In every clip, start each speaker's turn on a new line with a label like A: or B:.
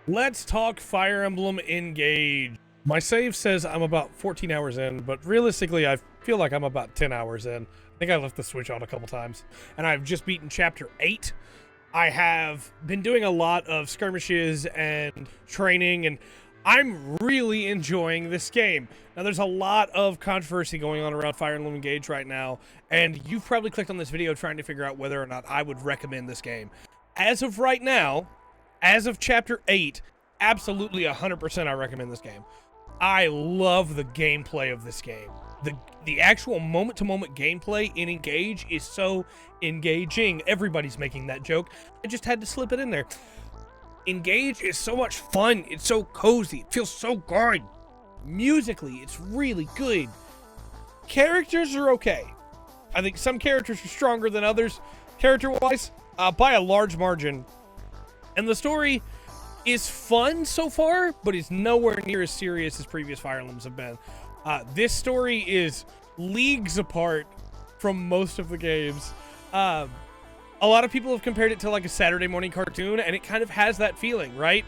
A: Let's talk Fire Emblem Engage. My save says I'm about 14 hours in, but realistically, I feel like I'm about 10 hours in. I think I left the Switch on a couple times. And I've just beaten Chapter 8. I have been doing a lot of skirmishes and training, and I'm really enjoying this game. Now, there's a lot of controversy going on around Fire Emblem Engage right now, and you've probably clicked on this video trying to figure out whether or not I would recommend this game. As of right now, as of Chapter 8, absolutely 100% I recommend this game. I love the gameplay of this game. The actual moment-to-moment gameplay in Engage is so engaging. Everybody's making that joke. I just had to slip it in there. Engage is so much fun. It's so cozy. It feels so good. Musically, it's really good. Characters are okay. I think some characters are stronger than others, character-wise, by a large margin. And the story is fun so far, but is nowhere near as serious as previous Fire Emblems have been. This story is leagues apart from most of the games. A lot of people have compared it to like a Saturday morning cartoon, and it kind of has that feeling, right?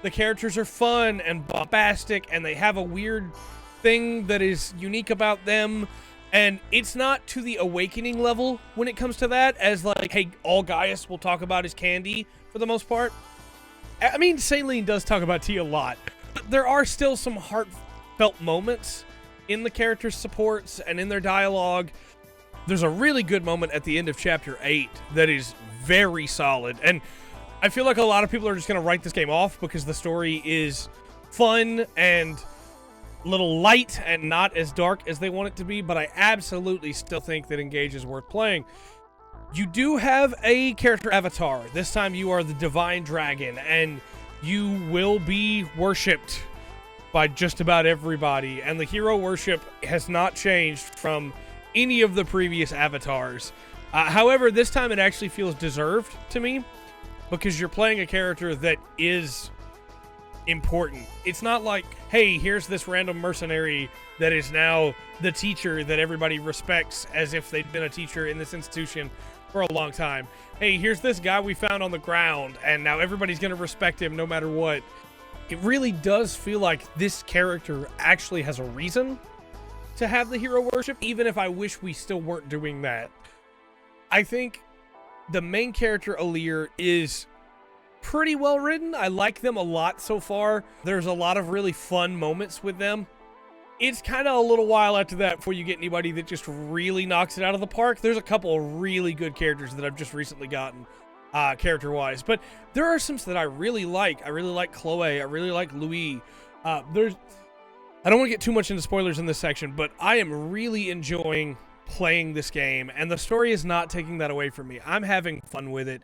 A: The characters are fun and bombastic, and they have a weird thing that is unique about them. And it's not to the Awakening level when it comes to that, as like, hey, all Gaius will talk about is candy for the most part. I mean, Saline does talk about tea a lot, but there are still some heartfelt moments in the character supports and in their dialogue. There's a really good moment at the end of Chapter 8 that is very solid, and I feel like a lot of people are just going to write this game off because the story is fun and a little light and not as dark as they want it to be, but I absolutely still think that Engage is worth playing. You do have a character avatar. This time you are the Divine Dragon, and you will be worshipped by just about everybody, and the hero worship has not changed from any of the previous avatars. However, this time it actually feels deserved to me because you're playing a character that is important. It's not like, hey, here's this random mercenary that is now the teacher that everybody respects as if they'd been a teacher in this institution for a long time. Hey, here's this guy we found on the ground, and now everybody's going to respect him no matter what. It really does feel like this character actually has a reason to have the hero worship, even if I wish we still weren't doing that. I think the main character, Alear, is pretty well written. I like them a lot so far. There's a lot of really fun moments with them. It's kind of a little while after that before you get anybody that just really knocks it out of the park. There's a couple of really good characters that I've just recently gotten, character-wise. But there are some that I really like. I really like Chloe. I really like Louis. I don't want to get too much into spoilers in this section, but I am really enjoying playing this game, and the story is not taking that away from me. I'm having fun with it,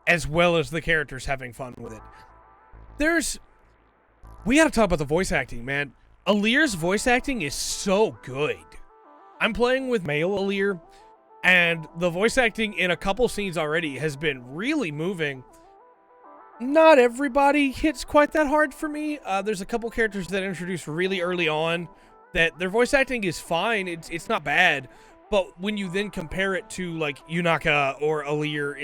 A: as well as the characters having fun with it. We gotta talk about the voice acting, man. Alear's voice acting is so good. I'm playing with male Alear, and the voice acting in a couple scenes already has been really moving. Not everybody hits quite that hard for me. There's a couple characters that introduced really early on that their voice acting is fine. It's not bad, but when you then compare it to like Yunaka or Alear,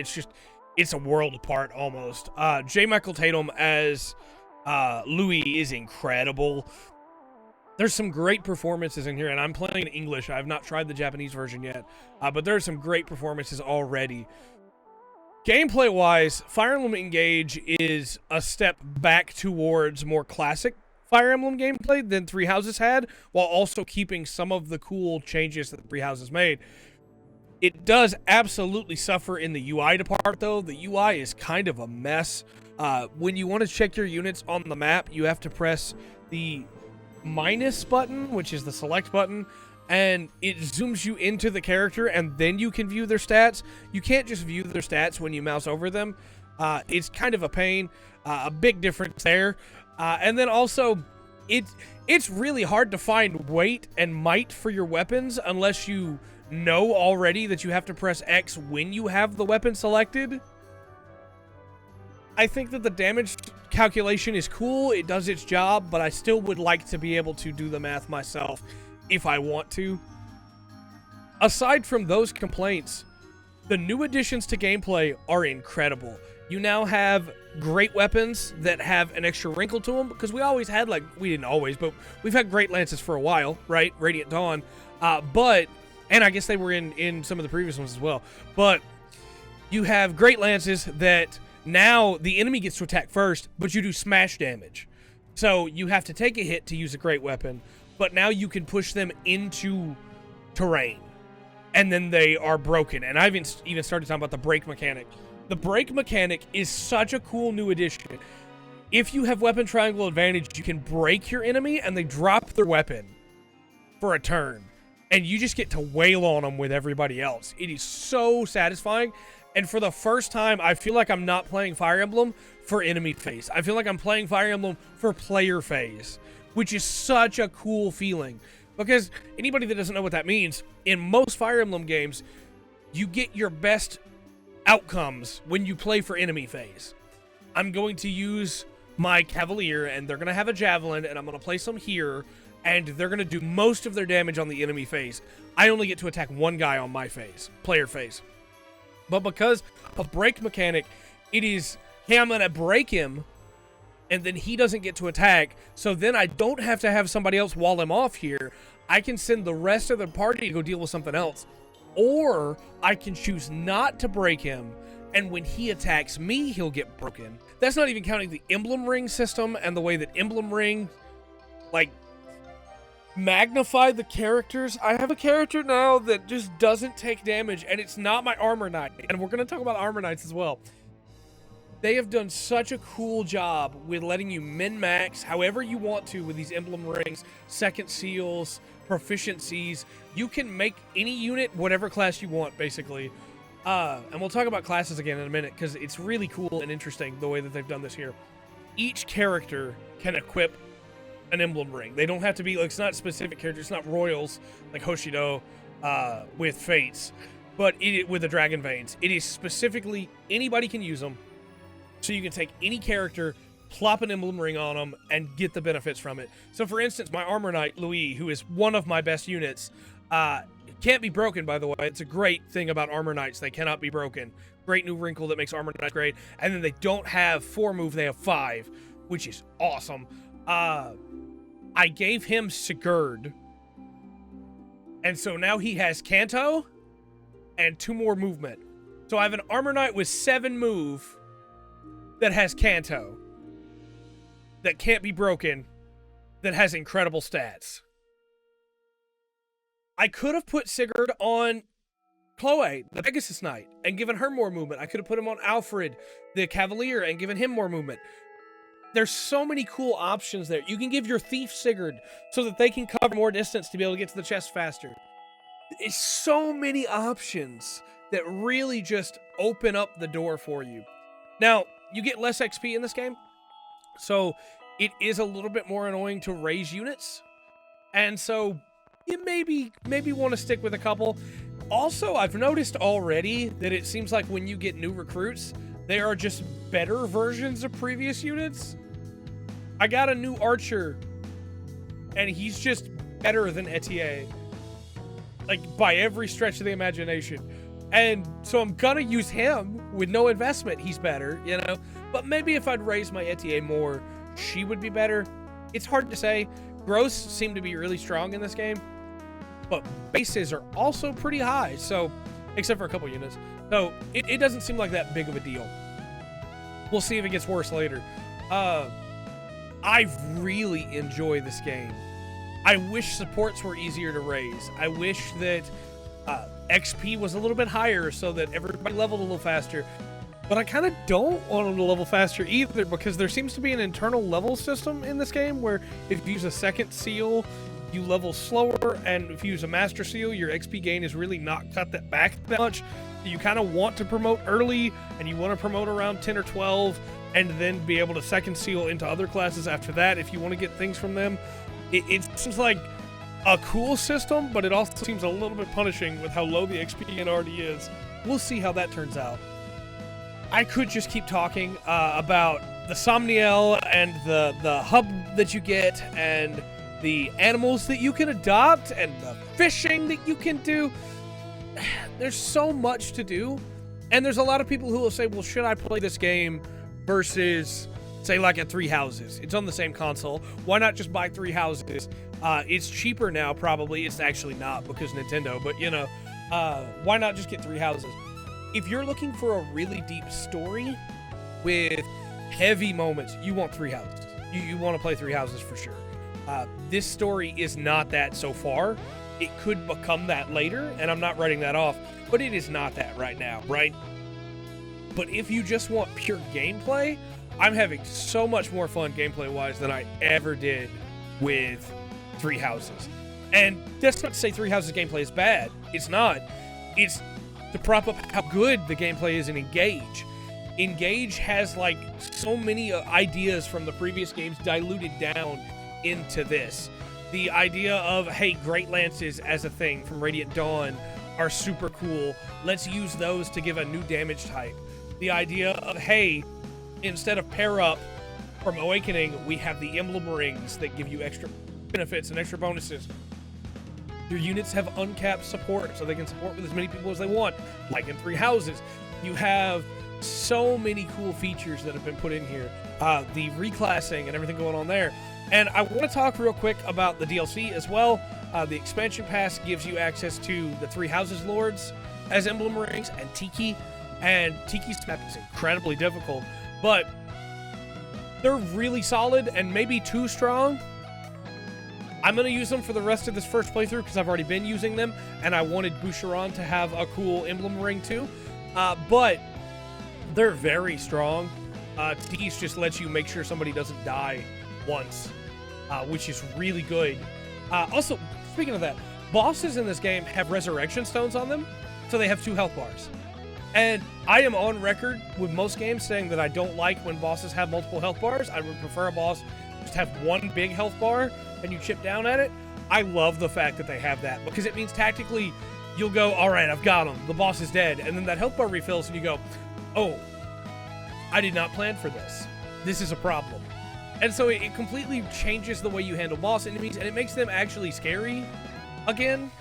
A: it's a world apart almost. J. Michael Tatum as Louis is incredible. There's some great performances in here, and I'm playing in English. I have not tried the Japanese version yet, but there are some great performances already. Gameplay-wise, Fire Emblem Engage is a step back towards more classic Fire Emblem gameplay than Three Houses had, while also keeping some of the cool changes that Three Houses made. It does absolutely suffer in the UI department, though. The UI is kind of a mess. When you want to check your units on the map, you have to press the minus button, which is the select button, and it zooms you into the character, and then you can view their stats. You can't just view their stats when you mouse over them. It's kind of a pain. A big difference there. And then also, it's really hard to find weight and might for your weapons unless you know already that you have to press X when you have the weapon selected. I think that the damage calculation is cool. It does its job, but I still would like to be able to do the math myself if I want to. Aside from those complaints, the new additions to gameplay are incredible. You now have great weapons that have an extra wrinkle to them, because we always had, like, we didn't always, but we've had great lances for a while, right? Radiant Dawn. And I guess they were in some of the previous ones as well. But you have great lances that now the enemy gets to attack first, but you do smash damage. So you have to take a hit to use a great weapon, but now you can push them into terrain, and then they are broken. And I've even started talking about the break mechanic. The break mechanic is such a cool new addition. If you have weapon triangle advantage, you can break your enemy and they drop their weapon for a turn, and you just get to wail on them with everybody else. It is so satisfying. And for the first time, I feel like I'm not playing Fire Emblem for enemy phase. I feel like I'm playing Fire Emblem for player phase, which is such a cool feeling. Because anybody that doesn't know what that means, in most Fire Emblem games, you get your best outcomes when you play for enemy phase. I'm going to use my Cavalier, and they're going to have a Javelin, and I'm going to place them here, and they're going to do most of their damage on the enemy phase. I only get to attack one guy on my phase, player phase. But because of break mechanic, it is, hey, I'm going to break him, and then he doesn't get to attack, so then I don't have to have somebody else wall him off here. I can send the rest of the party to go deal with something else. Or I can choose not to break him, and when he attacks me, he'll get broken. That's not even counting the Emblem Ring system and the way that Emblem Ring, like, magnify the characters. I have a character now that just doesn't take damage, and it's not my Armor Knight. And we're going to talk about Armor Knights as well. They have done such a cool job with letting you min-max however you want to with these Emblem Rings, second seals, proficiencies. You can make any unit whatever class you want, basically. And we'll talk about classes again in a minute, because it's really cool and interesting the way that they've done this here. Each character can equip an Emblem Ring. They don't have to be, like, it's not specific characters. It's not royals like Hoshido with Fates, but with the Dragon Veins. It is specifically anybody can use them. So you can take any character, plop an Emblem Ring on them, and get the benefits from it. So, for instance, my Armor Knight, Louis, who is one of my best units, can't be broken, by the way. It's a great thing about Armor Knights. They cannot be broken. Great new wrinkle that makes Armor Knights great. And then they don't have 4 move, they have 5, which is awesome. I gave him Sigurd. And so now he has Kanto and 2 more movement. So I have an Armor Knight with 7 move that has Kanto, that can't be broken, that has incredible stats. I could have put Sigurd on Chloe, the Pegasus Knight, and given her more movement. I could have put him on Alfred, the Cavalier, and given him more movement. There's so many cool options there. You can give your Thief Sigurd so that they can cover more distance to be able to get to the chest faster. It's so many options that really just open up the door for you. Now, you get less XP in this game, so it is a little bit more annoying to raise units, and so you maybe want to stick with a couple. Also, I've noticed already that it seems like when you get new recruits, they are just better versions of previous units. I got a new archer, and he's just better than Etier, like, by every stretch of the imagination. And so I'm gonna use him with no investment. He's better, you know? But maybe if I'd raise my Etier more, she would be better. It's hard to say. Growths seem to be really strong in this game, but bases are also pretty high, so, except for a couple units. So it doesn't seem like that big of a deal. We'll see if it gets worse later. I really enjoy this game. I wish supports were easier to raise. I wish that XP was a little bit higher so that everybody leveled a little faster. But I kind of don't want them to level faster either, because there seems to be an internal level system in this game where if you use a second seal, you level slower, and if you use a master seal, your XP gain is really not cut that back that much. You kind of want to promote early, and you want to promote around 10 or 12, and then be able to second seal into other classes after that if you want to get things from them. It seems like a cool system, but it also seems a little bit punishing with how low the XP gain already is. We'll see how that turns out. I could just keep talking about the Somniel and the hub that you get, and the animals that you can adopt, and the fishing that you can do. There's so much to do, And there's a lot of people who will say, well, should I play this game versus, say, like at Three Houses? It's on the same console. Why not just buy Three Houses? It's cheaper now, probably. It's actually not because Nintendo, but you know, why not just get Three Houses? If you're looking for a really deep story with heavy moments, you want Three Houses. You want to play Three Houses for sure. This story is not that so far. It could become that later, and I'm not writing that off, but it is not that right now, right? But if you just want pure gameplay, I'm having so much more fun gameplay-wise than I ever did with Three Houses. And that's not to say Three Houses gameplay is bad. It's not. It's to prop up how good the gameplay is in Engage. Engage has like so many ideas from the previous games diluted down into this. The idea of, hey, Great Lances as a thing from Radiant Dawn are super cool. Let's use those to give a new damage type. The idea of, hey, instead of pair up from Awakening, we have the emblem rings that give you extra benefits and extra bonuses. Your units have uncapped support, so they can support with as many people as they want, like in Three Houses. You have so many cool features that have been put in here. The reclassing and everything going on there. And I want to talk real quick about the DLC as well. The expansion pass gives you access to the Three Houses Lords as emblem rings and Tiki. And Tiki's map is incredibly difficult, but they're really solid and maybe too strong. I'm going to use them for the rest of this first playthrough because I've already been using them, and I wanted Boucheron to have a cool emblem ring too. But they're very strong. Tiki's just lets you make sure somebody doesn't die once, which is really good. Also, speaking of that, bosses in this game have resurrection stones on them, so they have 2 health bars. And I am on record with most games saying that I don't like when bosses have multiple health bars. I would prefer a boss just have 1 big health bar and you chip down at it. I love the fact that they have that because it means tactically you'll go, all right, I've got him. The boss is dead. And then that health bar refills and you go, oh, I did not plan for this. This is a problem. And so it completely changes the way you handle boss enemies, and it makes them actually scary again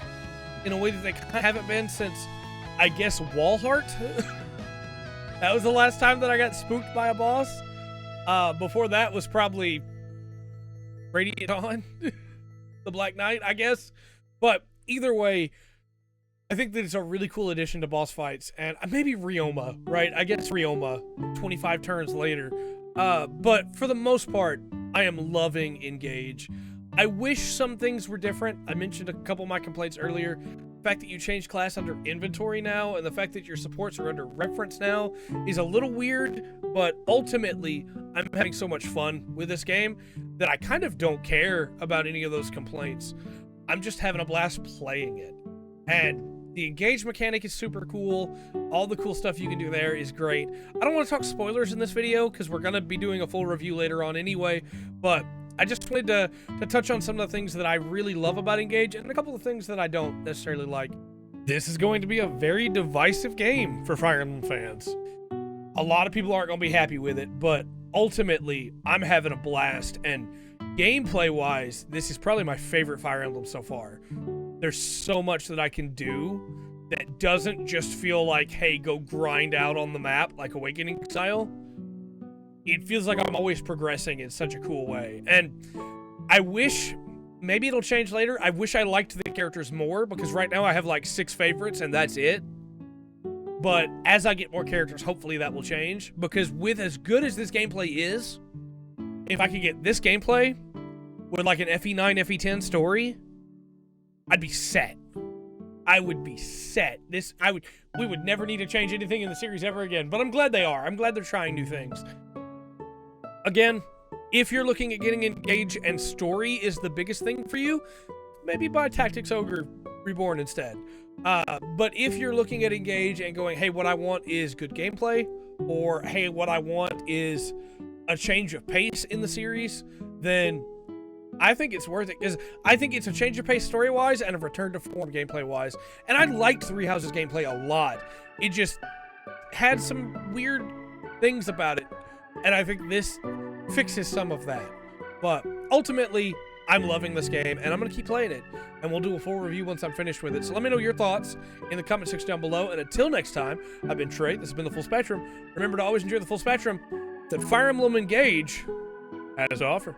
A: in a way that they haven't been since, I guess, Walhart. That was the last time that I got spooked by a boss. Before that was probably Radiant Dawn, the Black Knight, I guess. But either way, I think that it's a really cool addition to boss fights, and maybe Ryoma, right? I guess Ryoma, 25 turns later. But for the most part, I am loving Engage. I wish some things were different. I mentioned a couple of my complaints earlier. The fact that you change class under inventory now, and the fact that your supports are under reference now is a little weird, but ultimately, I'm having so much fun with this game that I kind of don't care about any of those complaints. I'm just having a blast playing it. And the Engage mechanic is super cool. All the cool stuff you can do there is great. I don't want to talk spoilers in this video because we're going to be doing a full review later on anyway, but I just wanted to touch on some of the things that I really love about Engage and a couple of things that I don't necessarily like. This is going to be a very divisive game for Fire Emblem fans. A lot of people aren't going to be happy with it, but ultimately, I'm having a blast, and gameplay-wise, this is probably my favorite Fire Emblem so far. There's so much that I can do that doesn't just feel like, hey, go grind out on the map like Awakening style. It feels like I'm always progressing in such a cool way. And I wish, maybe it'll change later, I wish I liked the characters more, because right now I have like 6 favorites and that's it. But as I get more characters, hopefully that will change, because with as good as this gameplay is, if I could get this gameplay with like an FE9, FE10 story, I'd be set. I would be set. We would never need to change anything in the series ever again, but I'm glad they are. I'm glad they're trying new things. Again, if you're looking at getting Engage and story is the biggest thing for you, maybe buy Tactics Ogre Reborn instead. But if you're looking at Engage and going, hey, what I want is good gameplay, or hey, what I want is a change of pace in the series, then I think it's worth it, because I think it's a change of pace story-wise and a return to form gameplay-wise. And I liked Three Houses gameplay a lot. It just had some weird things about it, and I think this fixes some of that. But ultimately, I'm loving this game, and I'm going to keep playing it. And we'll do a full review once I'm finished with it. So let me know your thoughts in the comment section down below. And until next time, I've been Trey. This has been The Full Spectrum. Remember to always enjoy the full spectrum that Fire Emblem Engage has to offer.